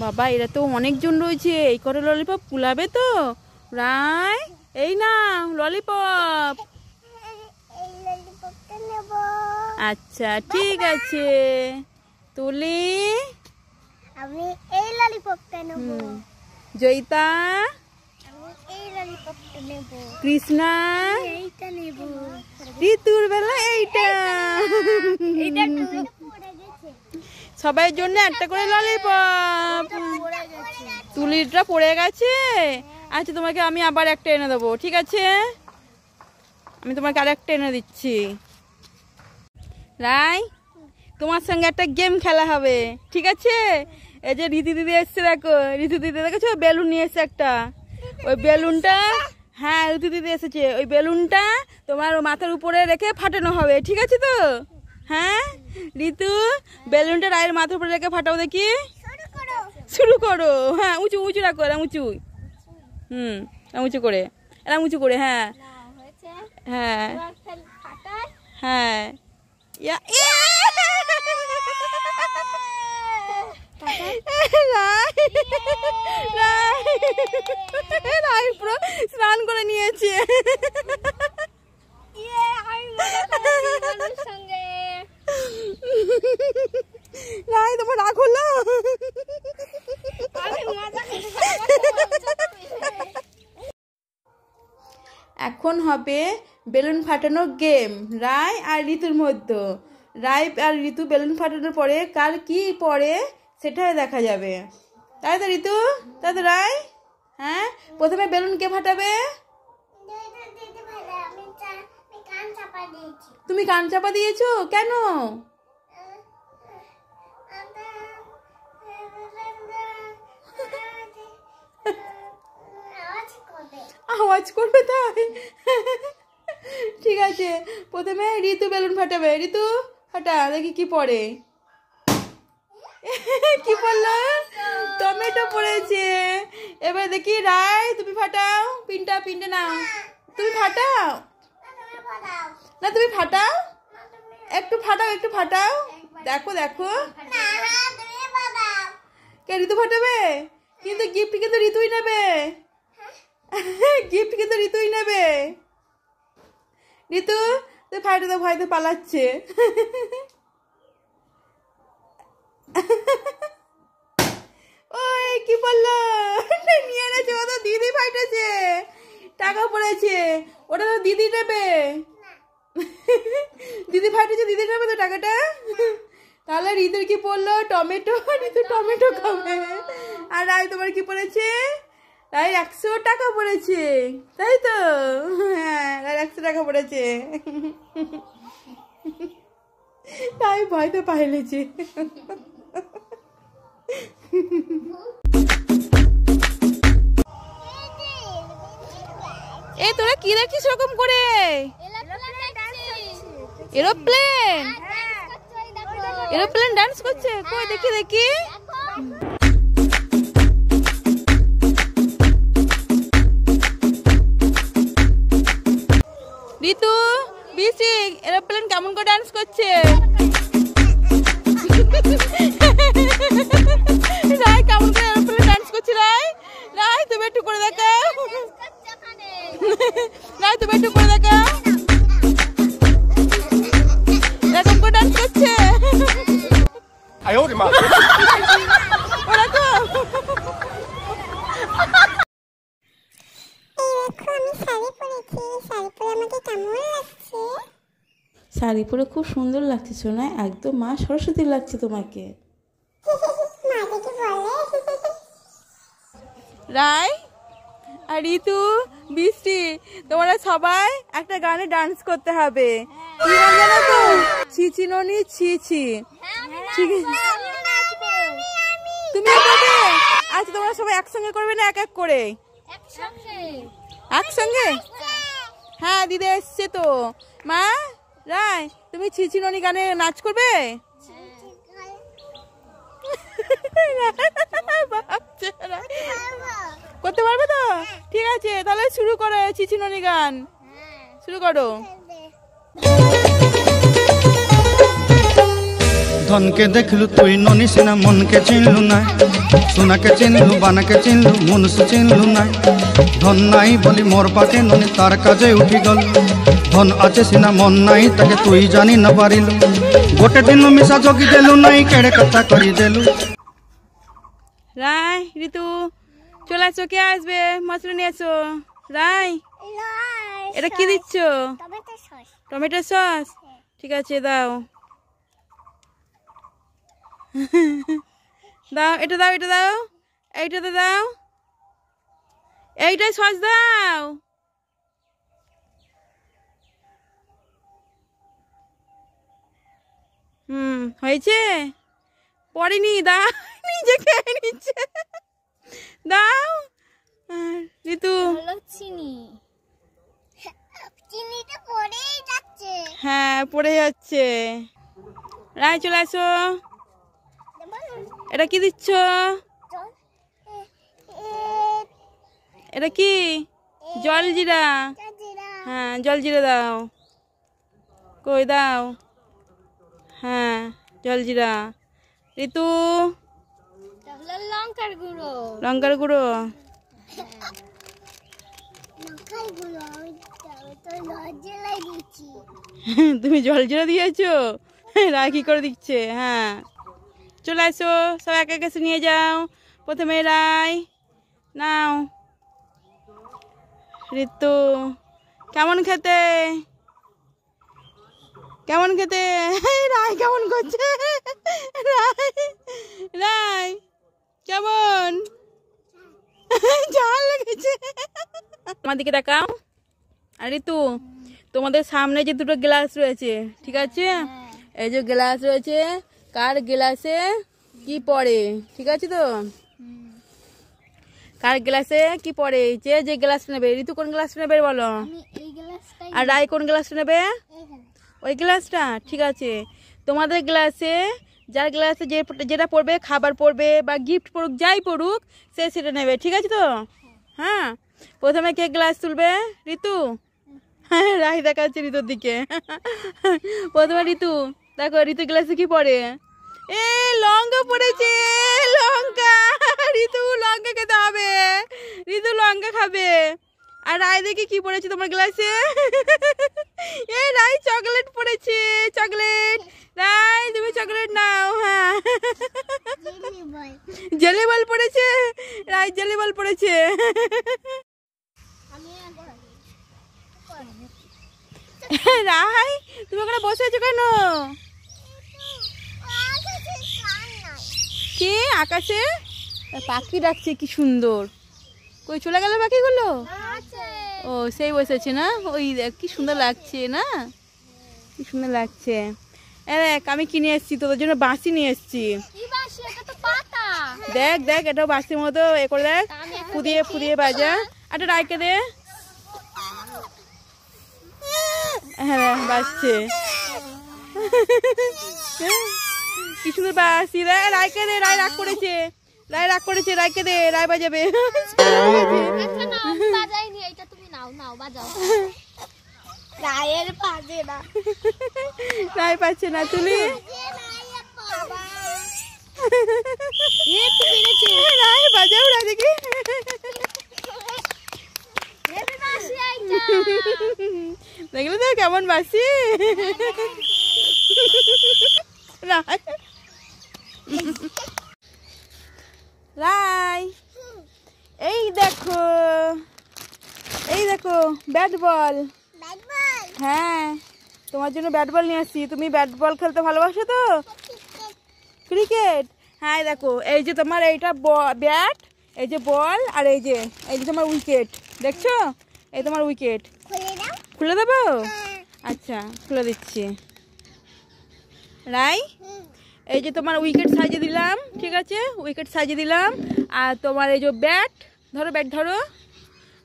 বাবা এরা তো অনেকজন রয়েছে, এই করে ললিপপ কুলাবে তো? রাই এই না ললিপপ। আচ্ছা ঠিক আছে, তুলি আমি এই ললিপপটা নেব। জয়িতা আমি এই ললিপপটা নেব। কৃষ্ণা এইটা নেব। ঋতুর বেলা এইটা। এইটা পড়ে গেছে। সবার জন্য একটা করে ললিপপ। তুলিটা পড়ে গেছে। আচ্ছা তোমাকে আমি আবার একটা এনে দেবো, ঠিক আছে? আমি তোমাকে আর একটা এনে দিচ্ছি। রাই তোমার সঙ্গে একটা গেম খেলা হবে, ঠিক আছে? এই যে রীতি দিদি এসছে, দেখো রীতি দিদি দেখেছো বেলুন নিয়ে এসছে একটা। ওই বেলুনটা, হ্যাঁ রীতি দিদি এসেছে, ওই বেলুনটা তোমার মাথার উপরে রেখে ফাটানো হবে, ঠিক আছে তো? হ্যাঁ ঋতু, বেলুনটা রায়ের মাথার উপরে রেখে ফাটাও দেখি। শুরু করো। হ্যাঁ উঁচু উঁচু রাখো, এরম উঁচু। উঁচু করে, এরম উঁচু করে। হ্যাঁ হ্যাঁ হ্যাঁ। রাই পুরো স্নান করে নিয়েছে। রাই তোমার রাগ হলো? এখন হবে বেলুন ফাটানোর গেম রায় আর ঋতুর মধ্যে। রায় আর ঋতু বেলুন ফাটানোর পরে কার কি পড়ে সেটাই দেখা যাবে, তাই তো ঋতু? তাই তো রায়? হ্যাঁ প্রথমে বেলুন কে ফাটাবে? তুমি কান চাপা দিয়েছো কেন? আওয়াজ করবে তাই? ঠিক আছে, প্রথমে ঋতু বেলুন ফাটাবে। ঋতু ফাটা দেখি কি পড়ে। কি পড়লো? টমেটো পড়েছে। এবার দেখি রায় তুমি ফাটাও। পিনটা নাও, তুমি ফাটাও না, তুমি ফাটাও, একটু ফাটাও। দেখো কে ঋতু ফাটাবে? কিন্তু গিফট কিন্তু ঋতুই নেবে। গিফট কিন্তু ঋতুই নেবে। ঋতু তুই ফাইটে তো ভয়তে পালাচ্ছে। ওই কি বললো? নিয়ে এনেছে, ও তো দিদি ফাইটেছে, টাকা পড়েছে, ওটা তো দিদি নেবে। দিদি ফাইটেছে, দিদি নেবে তো টাকাটা। তাহলে ঋতুর কি পড়লো? টমেটো। ঋতু টমেটো খাবে। আর রায় তোমার কি পড়েছে? রায় 100 টাকা পড়েছে, তাই তো? হ্যাঁ রায় 100 টাকা পড়েছে। তাই ভয়তে পাইলেছে। এই তোরা কি দেখছিস রকম করে? এরোপ্লেন। এরোপ্লেন ডান্স করছে, কই দেখি। ঋতু বিসি এরোপ্লেন কেমন করে ডান্স করছে? রায় কেমন করে এরোপ্লেন ডান্স করছে? রায় তুমি একটু করে দেখাও। রায় তুমি একটু করে দেখাও, এরকম করে ডান্স করছে। ওরা তো শাড়ি পরে খুব সুন্দর লাগছে সোনা, একদম মা সরস্বতী লাগছে তোমাকে। রায় আর ঋতু বৃষ্টি তোমরা সবাই একটা গানে ডান্স করতে হবে। কি গান জানো তো? ছিছি ননি ছিছি। তুমি করবে? আচ্ছা তোমরা সবাই একসঙ্গে করবে না এক এক করে? একসঙ্গে। হ্যাঁ দিদি এসছে তো। মা রায় তুমি ছিছি ননি গানে নাচ করবে? করতে পারবে তো? ঠিক আছে তাহলে শুরু করো ছিছি ননি গান, শুরু করো। ধনকে দেখলু তুই ননি সিনা মনকে চিনলু না, সোনাকে চিনলু বানাকে চিনলু মনুষ্য চিনলু না। ধন নাই বলি মোর পাকে ননি তার কাজে উঠি গল, ধন আছে সিনা মন নাই তাকে তুই জানি না পারিলু। গোটে দিন মিশা জগি দেলু নাই কেড়ে কথা করি দেলু। রাই ঋতু চলে আসো, কে আসবে? মাছটা নিয়ে আসো। রাই এটা কি দিচ্ছ? Tomato sauce. টমেটো সস, ঠিক আছে দাও। দাও এটা দাও, এটা দাও, এইটাতে দাও, এইটাই সস দাও। হয়েছে? পড়েনি, দাও, নিজে খেয়ে নিচ্ছে। দাও ঋতু। চিনি, চিনিটা পড়েই যাচ্ছে। হ্যাঁ পড়ে যাচ্ছে। রাই চলে আসো। এটা কি দিচ্ছ? এটা কি? জল জিরা। হ্যাঁ জল জিরা দাও, কই দাও। হ্যাঁ জল জিরা। ঋতু লঙ্কার গুঁড়ো। লঙ্কার গুঁড়ো। তুমি জল জিরা দিয়েছো? রাই কি করে দিচ্ছে। হ্যাঁ চলে আসো, সব এক এক কাছে নিয়ে যাও। প্রথমে রাই নাও। ঋতু কেমন খেতে? কেমন খেতে? রাই কেমন করছে? রাই রাই কেমন? ঝাল লেগেছে। আমার দিকে তাকাও। আর ঋতু তোমাদের সামনে যে দুটো গ্লাস রয়েছে, ঠিক আছে, এই যে গ্লাস রয়েছে, কার গ্লাসে কি পড়ে, ঠিক আছে তো? কার গ্লাসে কি পড়ে? যে যে গ্লাস নেবে। ঋতু কোন গ্লাস নেবে বলো? আর রাই কোন গ্লাস নেবে? ওই গ্লাসটা, ঠিক আছে। তোমাদের গ্লাসে যার গ্লাসে যেটা পড়বে, খাবার পড়বে বা গিফট পড়ুক, যাই পড়ুক, সে সেটা নেবে, ঠিক আছে তো? হ্যাঁ প্রথমে কে গ্লাস তুলবে? ঋতু। হ্যাঁ রাই দেখাচ্ছে ঋতুর দিকে। প্রথমে ঋতু দেখো, ঋতু গ্লাসে কি পড়ে? এ লঙ্কা পড়েছে, লঙ্কা। ঋতু লঙ্কা খেতে হবে, ঋতু লঙ্কা খাবে। আর রাই দেখে কি পড়েছে তোমার গ্লাসে? এ রাই চকলেট পড়েছে, চকলেট। রাই তুমি চকলেট নাও। হ্যাঁ জেলি বল পড়েছে, রাই জেলি বল পড়েছে। রাই তুমি ওখানে বসে আছো কেন? কে আকাশে পাখি ডাকছে, কি সুন্দর। কই চলে গেল পাখিগুলো? ও সেই বসেছে না, ওই কি সুন্দর লাগছে না, কি সুন্দর লাগছে। দেখ আমি কিনে এসেছি তোদের জন্য বাঁশি নিয়ে এসেছি। দেখ দেখ এটা বাঁশির মতো এ করে দেখ, ফুদিয়ে ফুদিয়ে বাজা। একটা রাইকে দে। হ্যাঁ বাজছে, কি সুন্দর বাঁশি। রাইকে দে, রাই রাগ করেছে, রাই রাগ করেছে, রাইকে দে, রাই বাজাবে। রায়ের বাজে না, রাই পাচ্ছে না, তুলি। রাই বাজাও, রাই দেখি। দেখলে তো কেমন বাসি। রাই এই দেখো, এই দেখো ব্যাট বল। হ্যাঁ তোমার জন্য ব্যাট বল নিয়ে আসছি। তুমি ব্যাট বল খেলতে ভালোবাসো তো? ক্রিকেট। হ্যাঁ দেখো, এই যে তোমার এইটা ব্যাট, এই যে বল, আর এই যে তোমার উইকেট, দেখছো? এই তোমার উইকেট। খুলে দেবো? আচ্ছা খুলে দিচ্ছি। রাই এই যে তোমার উইকেট সাজিয়ে দিলাম, ঠিক আছে, উইকেট সাজিয়ে দিলাম। আর তোমার এই যে ব্যাট ধরো, ব্যাট ধরো,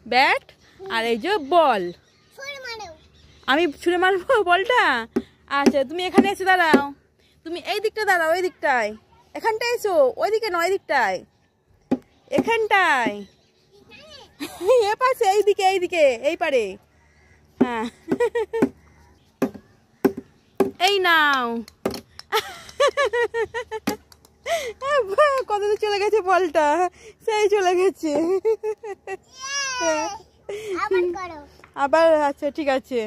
ব্যাট, আর এই যে বল। আমি ছুঁড়ে মারবো বলটা? আচ্ছা তুমি এখানে এসে দাঁড়াও, তুমি এই দিকটা দাঁড়াও, ওই দিকটায়, এখানটায় এসো, ওই দিকে নয়, দিকটায়, এখানটায়, এ পাশে, এইদিকে, এইদিকে, এই পারে। হ্যাঁ এই নাও। কত দূর চলে গেছে বলটা, সেই চলে গেছে। আবার করো। আবার আচ্ছা ঠিক আছে।